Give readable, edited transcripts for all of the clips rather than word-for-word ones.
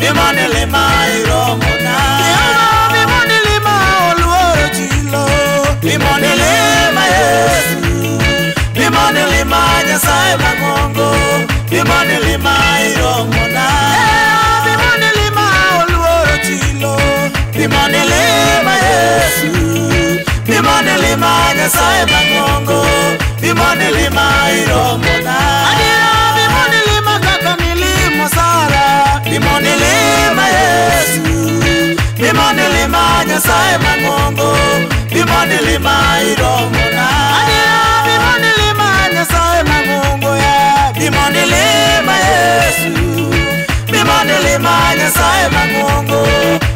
Bimone lima Bimonelima Yesu, bimonelima Nyasaye Mangongo, bimonelima iromona. Adira bimonelima kaka milimo Sara, bimonelima Yesu, bimonelima Nyasaye Mangongo, bimonelima iromona. Adira bimonelima Nyasaye Mangongo ya, bimonelima Yesu, bimonelima Nyasaye Mangongo,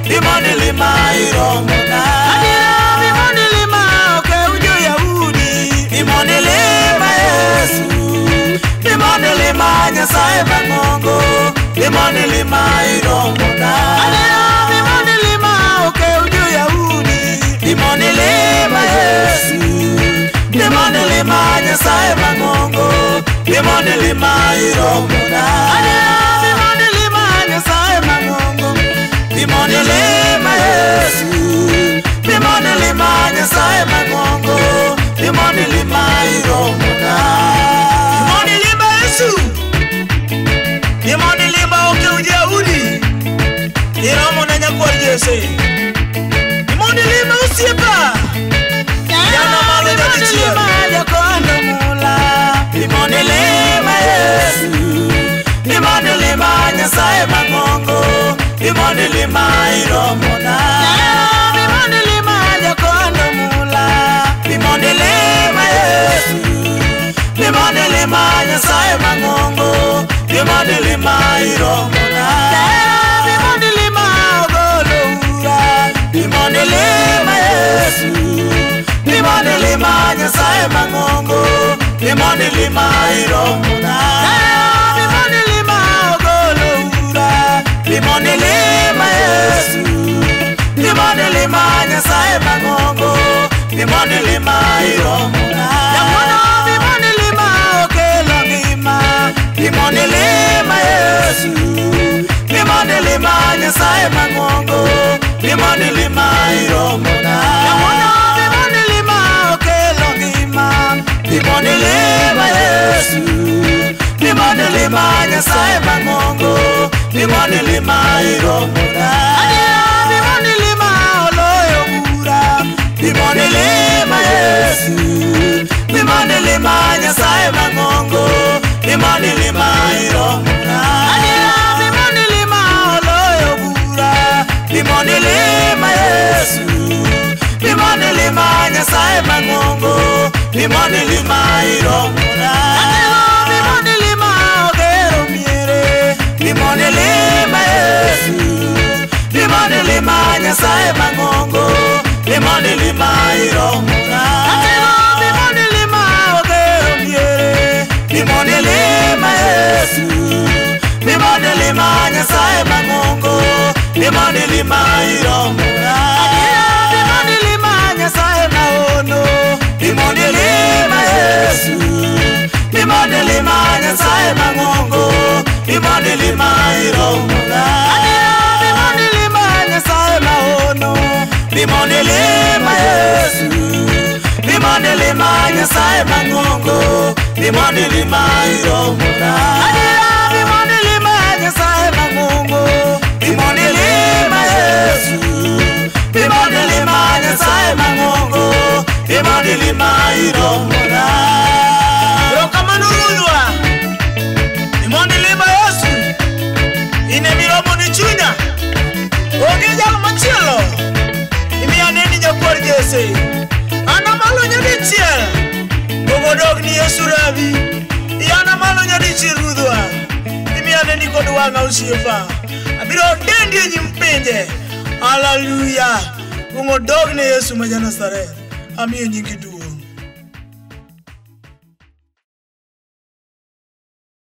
bimonelima iromona. Adira bimonelima okeujo Yahudi, bimonelima Yesu, bimonelima Nyasaye Mangongo, bimonelima iromona. Adira bimonelima okeujo Yahudi, bimonelima Yesu, bimonelima Nyasaye Mangongo, bimonelima iromona. Adira bimonelima Nyasaye Mangongo, bimonelima Yesu, bimonelima Nyasaye Mangongo, bimonelima iromona. Bimonelima Yesu, bimonelima okeujo Yahudi, iromona nyakwar Jese. Bimonelima usiepa, yana malo nyadichia, yakondo mula. Bimonelima Yesu, bimonelima Nyasaye Mangongo, bimonelima iromona. Bimonelima yakondo mula. Bimonelima Yesu, bimonelima Nyasaye Mangongo, bimonelima iromona. Bimonelima ogolo ura. Bimonelima Yesu, bimonelima Nyasaye Mangongo, bimonelima iromona. Bimonelima ogolo ura. Bimonelima Yesu, bimonelima Nyasaye Mangongo, bimonelima iromona. Yamono bimonelima okelo ngima. Bimonelima Yesu, bimonelima Nyasaye Mangongo, bimonelima iromona. Yamono bimonelima okelo ngima. Bimonelima Yesu, bimonelima Nyasaye Mangongo, bimonelima iromona. Adira bimonelima oloyo bura. Bimonelima Yesu, bimonelima Nyasaye Mangongo, bimonelima iromona. Adira bimonelima oloyo bura. Bimonelima Yesu, bimonelima Nyasaye Mangongo, bimonelima iromona. Adira bimonelima ogero miere. Bimonelima Yesu, bimonelima Nyasaye Mangongo, bimonelima iromona. Adira bimonelima ogero miere. Bimonelima Yesu, bimonelima Nyasaye Mangongo, bimonelima iromona. Adira bimonelima Nyasaye Maono. Bimonelima Yesu, bimonelima Nyasaye Mangongo, bimonelima iromona. Adira bimonelima Nyasaye Maono. Bimonelima Yesu, bimonelima Nyasaye Mangongo, bimonelima iromona. Adira bimonelima Nyasaye Mangongo. Bimonelima Yesu, bimonelima Nyasaye Mangongo, bimonelima iromona. Rokamano rudwa. Bimonelima Yesu, ine miromo ni chunya. Oge jal machielo, imianeni nyakwar Jese. Ana malo nyadichiel, bogodog ni Yesu rabi. Yana malo nyadichiel rudwa, imianeni kod wanga usiepa. Abiro dendi nyimpenje. Hallelujah. Bogodog ni Yesu maja Nazareth. Amiyo nyingi duo.